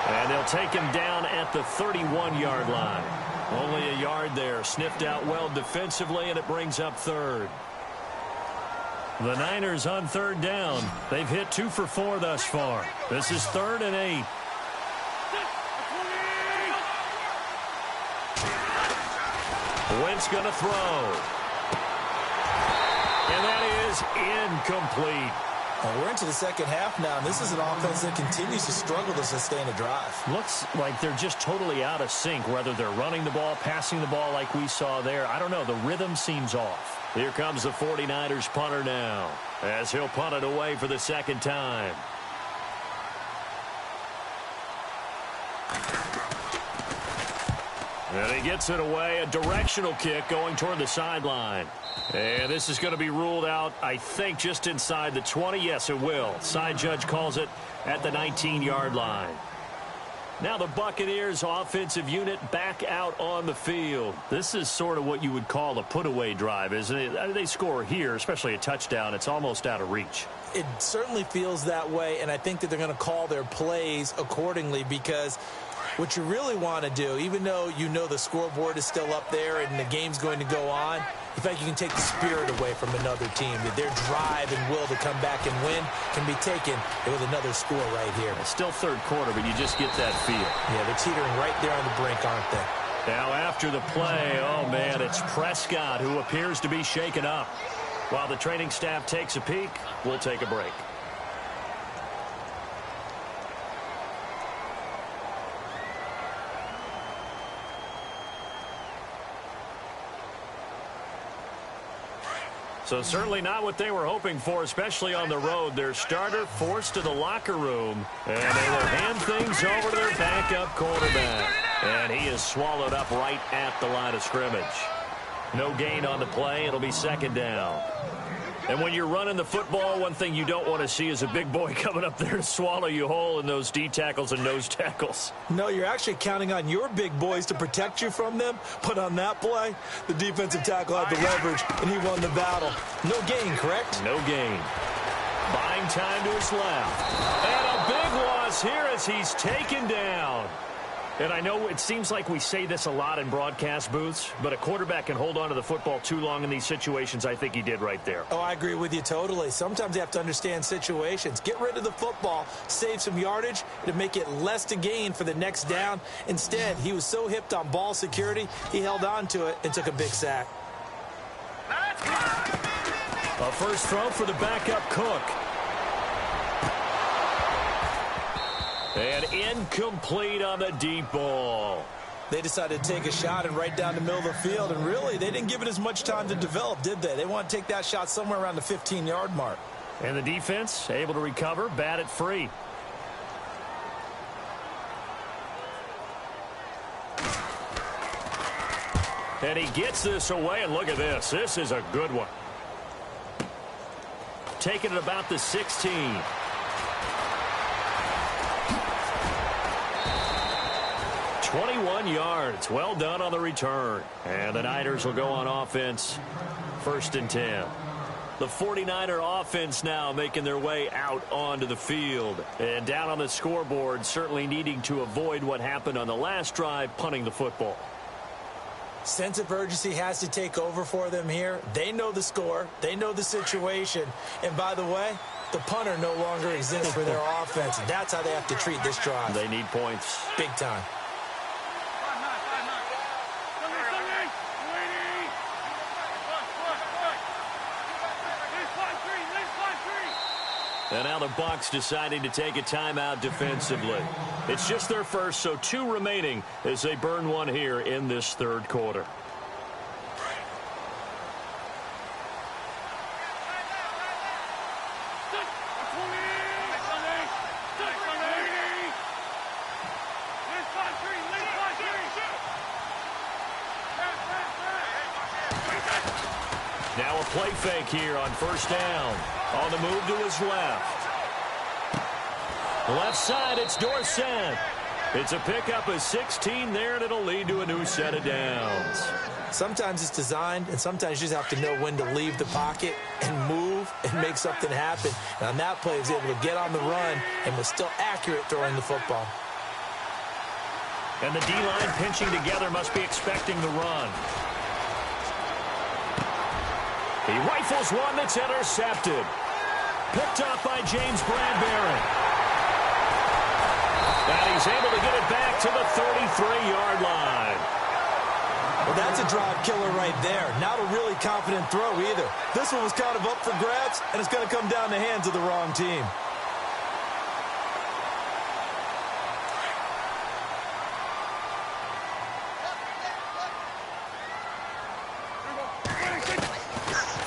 And they'll take him down at the 31-yard line. Only a yard there. Sniffed out well defensively, and it brings up 3rd. The Niners on 3rd down. They've hit 2 for 4 thus far. This is 3rd and 8. Wentz going to throw. And that is incomplete. Well, we're into the second half now, and this is an offense that continues to struggle to sustain a drive. Looks like they're just totally out of sync, whether they're running the ball, passing the ball like we saw there. I don't know. The rhythm seems off. Here comes the 49ers punter now, as he'll punt it away for the 2nd time. And he gets it away, a directional kick going toward the sideline. And this is going to be ruled out, I think, just inside the 20. Yes, it will. Side judge calls it at the 19-yard line. Now the Buccaneers offensive unit back out on the field. This is sort of what you would call a put-away drive, isn't it? They score here, especially a touchdown. It's almost out of reach. It certainly feels that way, and I think that they're going to call their plays accordingly, because what you really want to do, even though you know the scoreboard is still up there and the game's going to go on, in fact, you can take the spirit away from another team. That their drive and will to come back and win can be taken with another score right here. It's still 3rd quarter, but you just get that feel. Yeah, they're teetering right there on the brink, aren't they? Now after the play, oh man, it's Prescott who appears to be shaken up. While the training staff takes a peek, we'll take a break. So certainly not what they were hoping for, especially on the road. Their starter forced to the locker room, and they will hand things over to their backup quarterback. And he is swallowed up right at the line of scrimmage. No gain on the play. It'll be 2nd down. And when you're running the football, one thing you don't want to see is a big boy coming up there to swallow you whole in those D tackles and nose tackles. No, you're actually counting on your big boys to protect you from them. But on that play, the defensive tackle had the leverage, and he won the battle. No gain, correct? No gain. Buying time to his left. And a big loss here as he's taken down. And I know it seems like we say this a lot in broadcast booths, but a quarterback can hold on to the football too long in these situations. I think he did right there. Oh, I agree with you totally. Sometimes you have to understand situations. Get rid of the football, save some yardage to make it less to gain for the next down. Instead, he was so hipped on ball security, he held on to it and took a big sack. A first throw for the backup Cook. And incomplete on the deep ball. They decided to take a shot and right down the middle of the field, and really, they didn't give it as much time to develop, did they? They want to take that shot somewhere around the 15-yard mark. And the defense able to recover, bat it free. And he gets this away, and look at this. This is a good one. Taking it about the 16. "21 yards. Well done on the return. And the Niners will go on offense. 1st and 10. The 49er offense now making their way out onto the field. And down on the scoreboard, certainly needing to avoid what happened on the last drive, punting the football. Sense of urgency has to take over for them here. They know the score. They know the situation. And by the way, the punter no longer exists for their offense. That's how they have to treat this drive. They need points. Big time. And now the Bucs deciding to take a timeout defensively. It's just their first, so 2 remaining as they burn one here in this 3rd quarter. Now a play fake here on 1st down. On the move to his left. Left side, it's Dorsett. It's a pickup of 16 there, and it'll lead to a new set of downs. Sometimes it's designed, and sometimes you just have to know when to leave the pocket and move and make something happen. And on that play, he was able to get on the run and was still accurate throwing the football. And the D-line pinching together must be expecting the run. He rifles one that's intercepted. Picked up by James Bradbury. And he's able to get it back to the 33-yard line. Well, that's a drive killer right there. Not a really confident throw either. This one was kind of up for grabs, and it's going to come down the hands of the wrong team.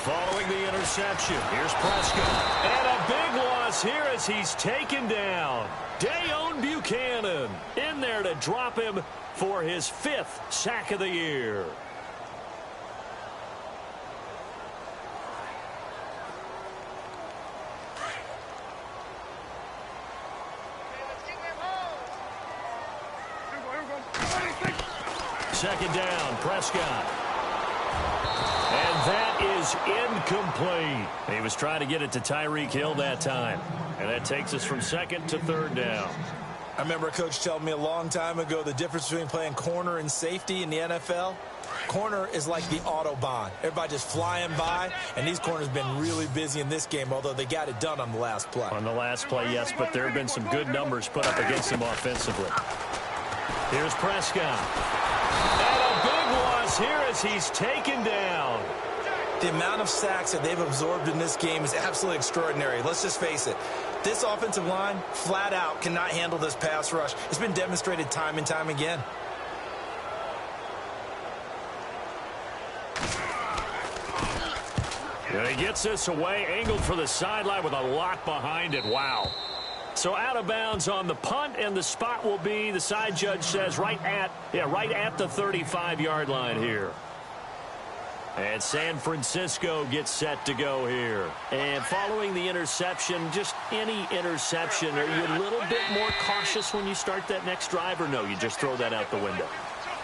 Following the interception, here's Prescott. And a big loss here as he's taken down. Dayon Buchanan in there to drop him for his 5th sack of the year. Second down, Prescott. And that is incomplete. He was trying to get it to Tyreek Hill that time. And that takes us from 2nd to 3rd down. I remember a coach telling me a long time ago the difference between playing corner and safety in the NFL. Corner is like the Autobahn. Everybody just flying by, and these corners have been really busy in this game, although they got it done on the last play. On the last play, yes, but there have been some good numbers put up against them offensively. Here's Prescott. And a big loss here as he's taken down. The amount of sacks that they've absorbed in this game is absolutely extraordinary. Let's just face it. This offensive line, flat out, cannot handle this pass rush. It's been demonstrated time and time again. And he gets this away, angled for the sideline with a lot behind it. Wow. So out of bounds on the punt, and the spot will be, the side judge says, right at the 35-yard line here. And San Francisco gets set to go here. And following the interception, just any interception, are you a little bit more cautious when you start that next drive, or no, you just throw that out the window?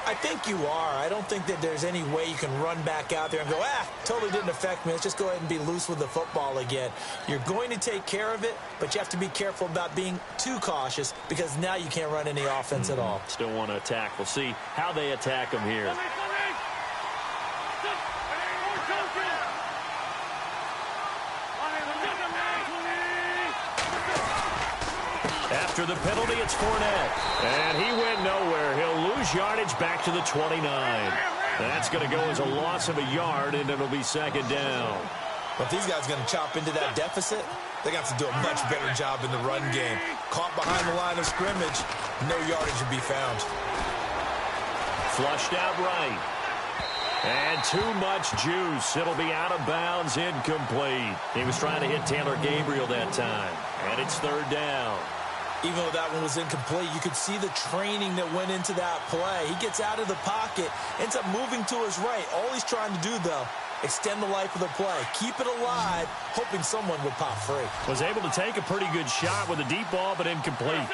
I think you are. I don't think that there's any way you can run back out there and go, totally didn't affect me. Let's just go ahead and be loose with the football again. You're going to take care of it, but you have to be careful about being too cautious because now you can't run any offense at all. Still want to attack. We'll see how they attack them here. After the penalty, it's Fournette. And he went nowhere. He'll lose yardage back to the 29. That's going to go as a loss of a yard, and it'll be 2nd down. But if these guys are going to chop into that deficit, They got to do a much better job in the run game. Caught behind the line of scrimmage, no yardage to be found. Flushed out right. And too much juice. It'll be out of bounds, incomplete. He was trying to hit Taylor Gabriel that time. And it's third down. Even though that one was incomplete, you could see the training that went into that play. He gets out of the pocket, ends up moving to his right. All he's trying to do, though, extend the life of the play. Keep it alive, hoping someone would pop free. Was able to take a pretty good shot with a deep ball, but incomplete.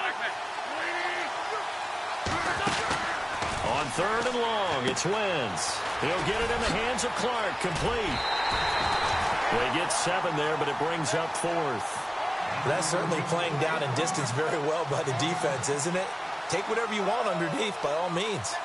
On third and long, it's Wentz. He'll get it in the hands of Clark, complete. They get 7 there, but it brings up fourth. That's certainly playing down in distance very well by the defense, isn't it? Take whatever you want underneath, by all means.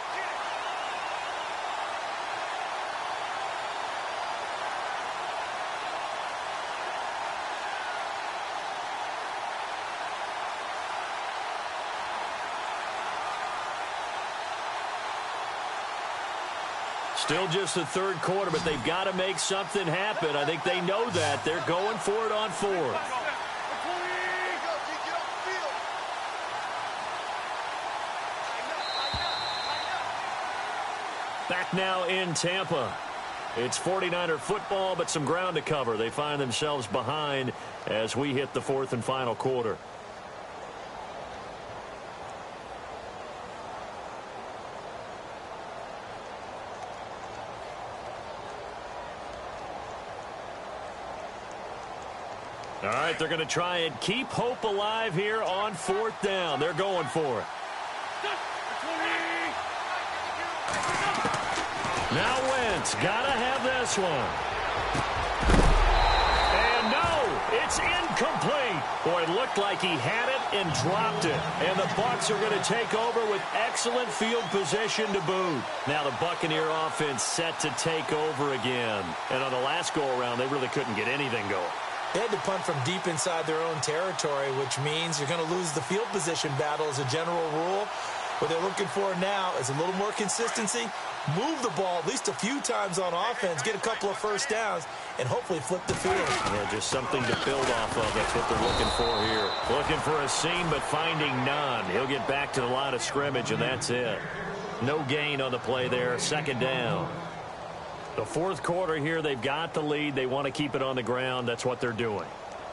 Still just the third quarter, but they've got to make something happen. I think they know that. They're going for it on fourth. Back now in Tampa. It's 49er football, but some ground to cover. They find themselves behind as we hit the fourth and final quarter. All right, they're going to try and keep hope alive here on fourth down. They're going for it. Now Wentz, got to have this one. And no, it's incomplete. Boy, it looked like he had it and dropped it. And the Bucs are going to take over with excellent field position to boot. Now the Buccaneer offense set to take over again. And on the last go-around, they really couldn't get anything going. They had to punt from deep inside their own territory, which means you're going to lose the field position battle as a general rule. What they're looking for now is a little more consistency, move the ball at least a few times on offense, get a couple of first downs, and hopefully flip the field. Yeah, just something to build off of. That's what they're looking for here. Looking for a seam, but finding none. He'll get back to the line of scrimmage, and that's it. No gain on the play there. Second down. The fourth quarter here, they've got the lead. They want to keep it on the ground. That's what they're doing.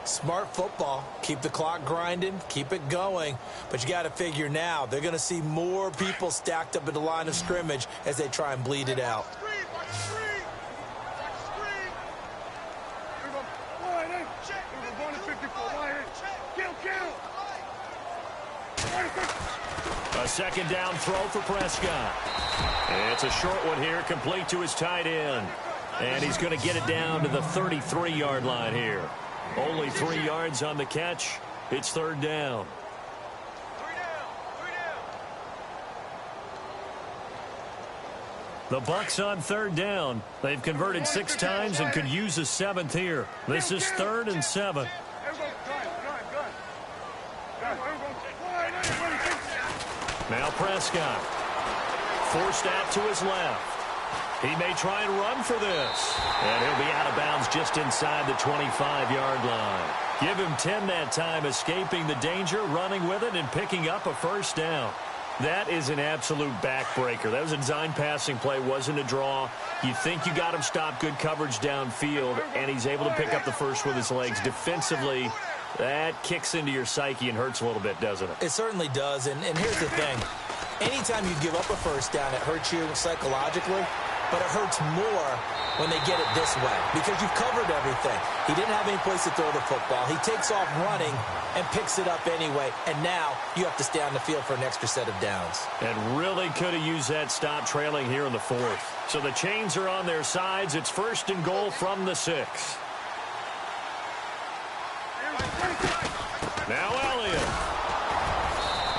Smart football. Keep the clock grinding. Keep it going. But you got to figure now, they're going to see more people stacked up at the line of scrimmage as they try and bleed it out. A second down throw for Prescott. It's a short one here, complete to his tight end. And he's going to get it down to the 33-yard line here. Only 3 yards on the catch. It's third down. The Bucs on third down. They've converted 6 times and could use a 7th here. This is 3rd and 7. Now Prescott. Forced out to his left. He may try and run for this. And he'll be out of bounds just inside the 25-yard line. Give him 10 that time, escaping the danger, running with it, and picking up a first down. That is an absolute backbreaker. That was a design passing play, wasn't a draw. You think you got him stopped, good coverage downfield, and he's able to pick up the first with his legs. Defensively, that kicks into your psyche and hurts a little bit, doesn't it? It certainly does, and here's the thing. Anytime you give up a first down, it hurts you psychologically, but it hurts more when they get it this way because you've covered everything. He didn't have any place to throw the football. He takes off running and picks it up anyway, and now you have to stay on the field for an extra set of downs. And really could have used that stop trailing here in the fourth. So the chains are on their sides. It's 1st and goal from the 6. Now Elliott.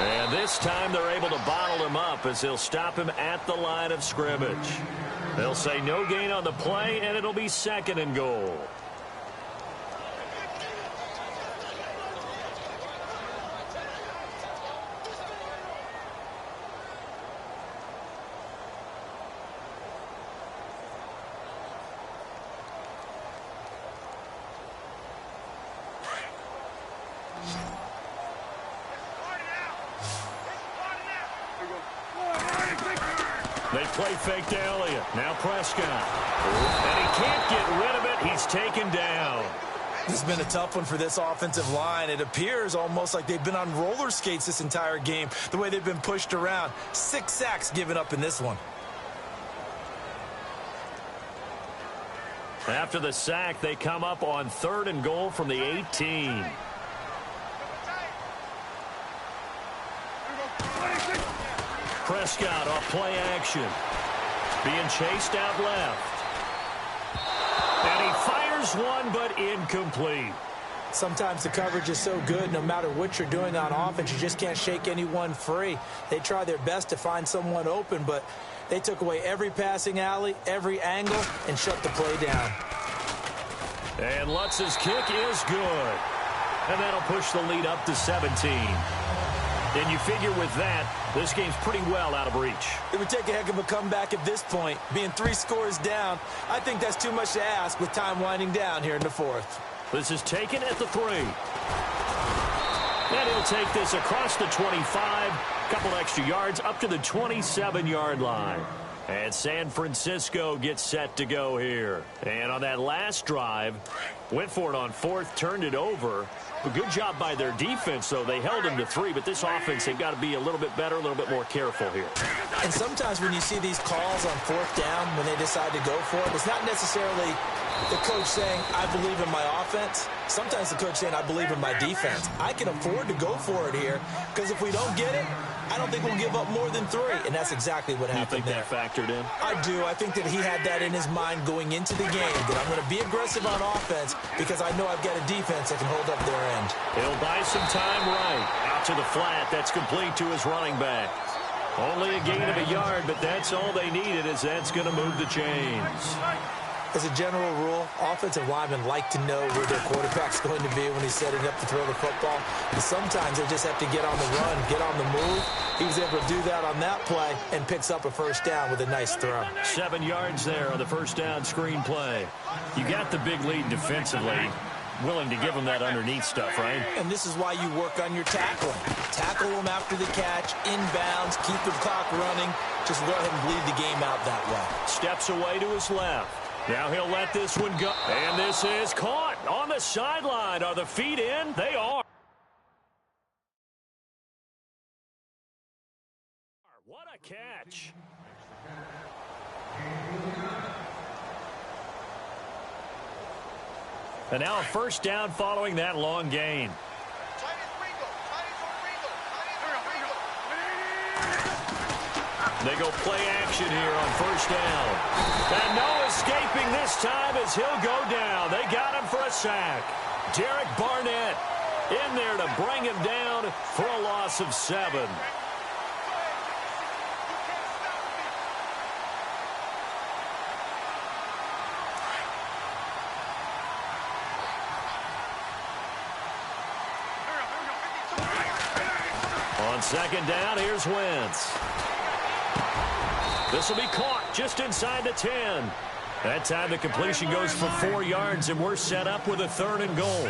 And this time they're able to bottle him up as they'll stop him at the line of scrimmage. They'll say no gain on the play, and it'll be 2nd and goal. Play fake to Elliott. Now Prescott. And he can't get rid of it. He's taken down. It's been a tough one for this offensive line. It appears almost like they've been on roller skates this entire game, the way they've been pushed around. 6 sacks given up in this one. After the sack, they come up on 3rd and goal from the 18. Prescott off play action. Being chased out left. And he fires one, but incomplete. Sometimes the coverage is so good, no matter what you're doing on offense, you just can't shake anyone free. They try their best to find someone open, but they took away every passing alley, every angle, and shut the play down. And Lutz's kick is good. And that'll push the lead up to 17. And you figure with that, this game's pretty well out of reach. It would take a heck of a comeback at this point. Being 3 scores down, I think that's too much to ask with time winding down here in the 4th. This is taken at the 3. And he'll take this across the 25. Couple extra yards up to the 27-yard line. And San Francisco gets set to go here. And on that last drive, went for it on 4th, turned it over. A good job by their defense, though. They held them to 3, but this offense, they've got to be a little bit better, a little bit more careful here. And sometimes when you see these calls on 4th down, when they decide to go for it, it's not necessarily the coach saying, I believe in my offense. Sometimes the coach saying, I believe in my defense. I can afford to go for it here, because if we don't get it, I don't think we'll give up more than 3, and that's exactly what happened there. You think that factored in? I do. I think that he had that in his mind going into the game, that I'm going to be aggressive on offense because I know I've got a defense that can hold up their end. He'll buy some time right. Out to the flat. That's complete to his running back. Only a gain of a yard, but that's all they needed, as that's going to move the chains. As a general rule, offensive linemen like to know where their quarterback's going to be when he's setting up to throw the football. But sometimes they just have to get on the run, get on the move. He was able to do that on that play and picks up a 1st down with a nice throw. 7 yards there on the 1st down screen play. You got the big lead defensively. Willing to give them that underneath stuff, right? And this is why you work on your tackling. Tackle them after the catch, inbounds, keep the clock running. Just go ahead and bleed the game out that way. Steps away to his left. Now he'll let this one go. And this is caught on the sideline. Are the feet in? They are. What a catch. And now a 1st down following that long gain. They go play action here on 1st down. And no escaping this time as he'll go down. They got him for a sack. Derek Barnett in there to bring him down for a loss of 7. On 2nd down, here's Wentz. This will be caught just inside the 10. That time the completion goes for 4 yards, and we're set up with a 3rd and goal.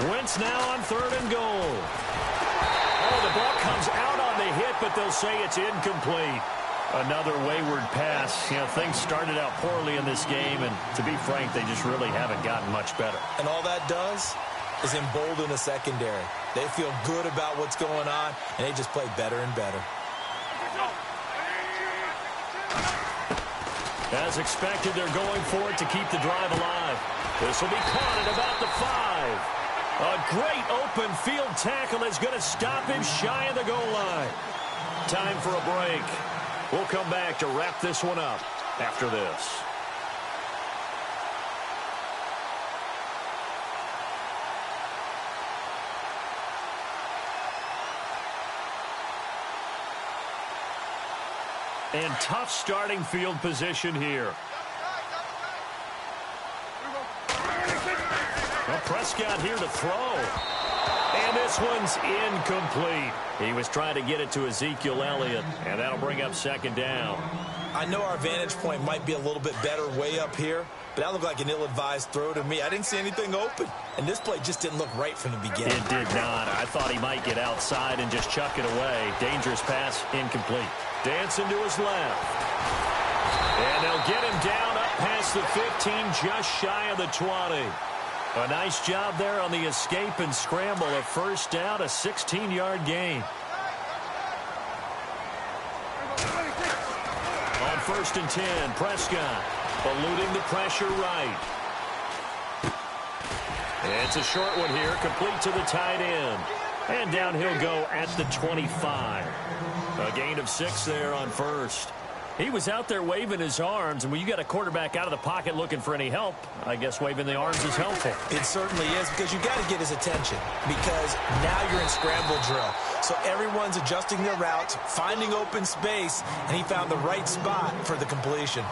Wentz now on 3rd and goal. Oh, the ball comes out on the hit, but they'll say it's incomplete. Another wayward pass. You know, things started out poorly in this game, and to be frank, they just really haven't gotten much better. And all that does is embolden the secondary. They feel good about what's going on, and they just play better and better. As expected, they're going for it to keep the drive alive. This will be caught at about the 5. A great open field tackle is going to stop him shy of the goal line. Time for a break. We'll come back to wrap this one up after this. And tough starting field position here. Well, Prescott here to throw. And this one's incomplete. He was trying to get it to Ezekiel Elliott, and that'll bring up 2nd down. I know our vantage point might be a little bit better way up here, but that looked like an ill-advised throw to me. I didn't see anything open, and this play just didn't look right from the beginning. It did not. I thought he might get outside and just chuck it away. Dangerous pass, incomplete. Dancing to his left. And they'll get him down up past the 15, just shy of the 20. A nice job there on the escape and scramble. A first down, a 16-yard gain. On 1st and 10, Prescott eluding the pressure right. It's a short one here, complete to the tight end. And down he'll go at the 25. A gain of 6 there on first. He was out there waving his arms, and when you got a quarterback out of the pocket looking for any help, I guess waving the arms is helpful. It certainly is, because you got to get his attention, because now you're in scramble drill. So everyone's adjusting their routes, finding open space, and he found the right spot for the completion.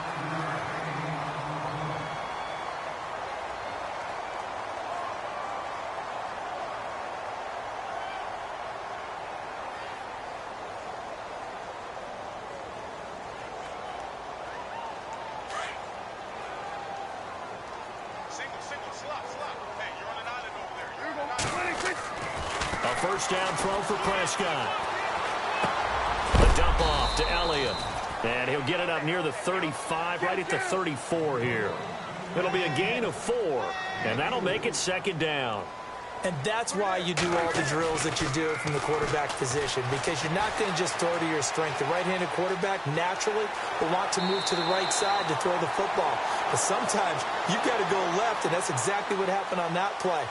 First down throw for Prescott. A dump off to Elliott. And he'll get it up near the 35, right at the 34 here. It'll be a gain of 4, and that'll make it 2nd down. And that's why you do all the drills that you do from the quarterback position, because you're not going to just throw to your strength. The right-handed quarterback naturally will want to move to the right side to throw the football. But sometimes you've got to go left, and that's exactly what happened on that play.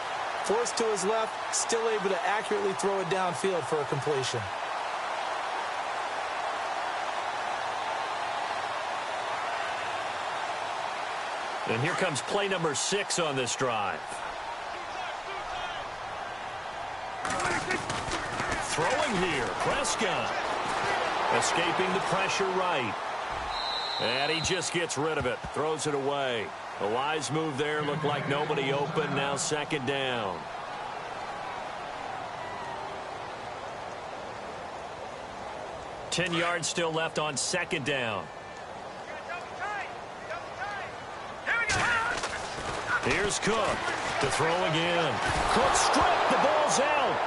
Forced to his left, still able to accurately throw it downfield for a completion. And here comes play number 6 on this drive. Throwing here, Prescott. Escaping the pressure right. And he just gets rid of it, throws it away. A wise move there, looked like nobody open, now 2nd down. Ten yards still left on 2nd down. Here's Cook to throw again. Cook stripped, the ball's out.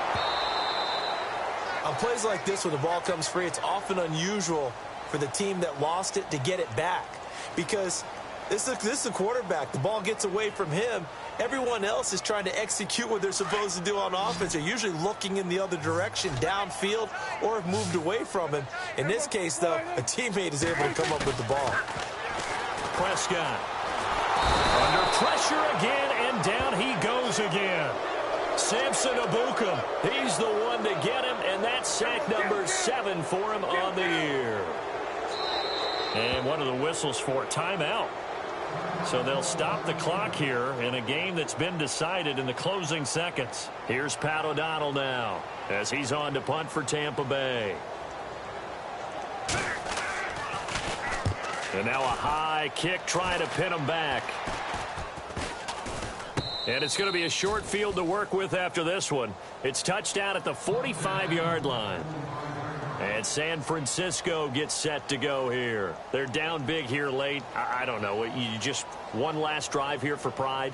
On plays like this, when the ball comes free, it's often unusual for the team that lost it to get it back, because this is the quarterback. The ball gets away from him. Everyone else is trying to execute what they're supposed to do on offense. They're usually looking in the other direction, downfield, or have moved away from him. In this case, though, a teammate is able to come up with the ball. Prescott under pressure again, and down he goes again. Samson Abukum, he's the one to get him, and that's sack number 7 for him on the year. And one of the whistles for timeout. So they'll stop the clock here in a game that's been decided in the closing seconds. Here's Pat O'Donnell now as he's on to punt for Tampa Bay. And now a high kick trying to pin him back. And it's going to be a short field to work with after this one. It's touchdown at the 45-yard line. And San Francisco gets set to go here. They're down big here late. I don't know. You just one last drive here for pride?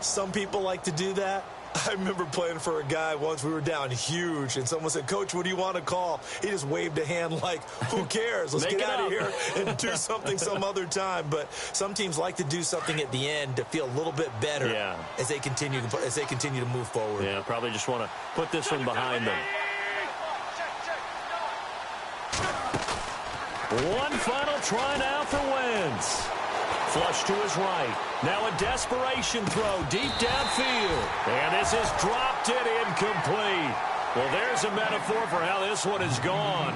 Some people like to do that. I remember playing for a guy once. We were down huge, and someone said, "Coach, what do you want to call?" He just waved a hand like, who cares? Let's get out of here and do something some other time. But some teams like to do something at the end to feel a little bit better as they continue to move forward. Yeah, probably just want to put this one behind them. One final try now for Wentz. Flush to his right. Now a desperation throw deep downfield. And this is dropped it incomplete. Well, there's a metaphor for how this one is gone.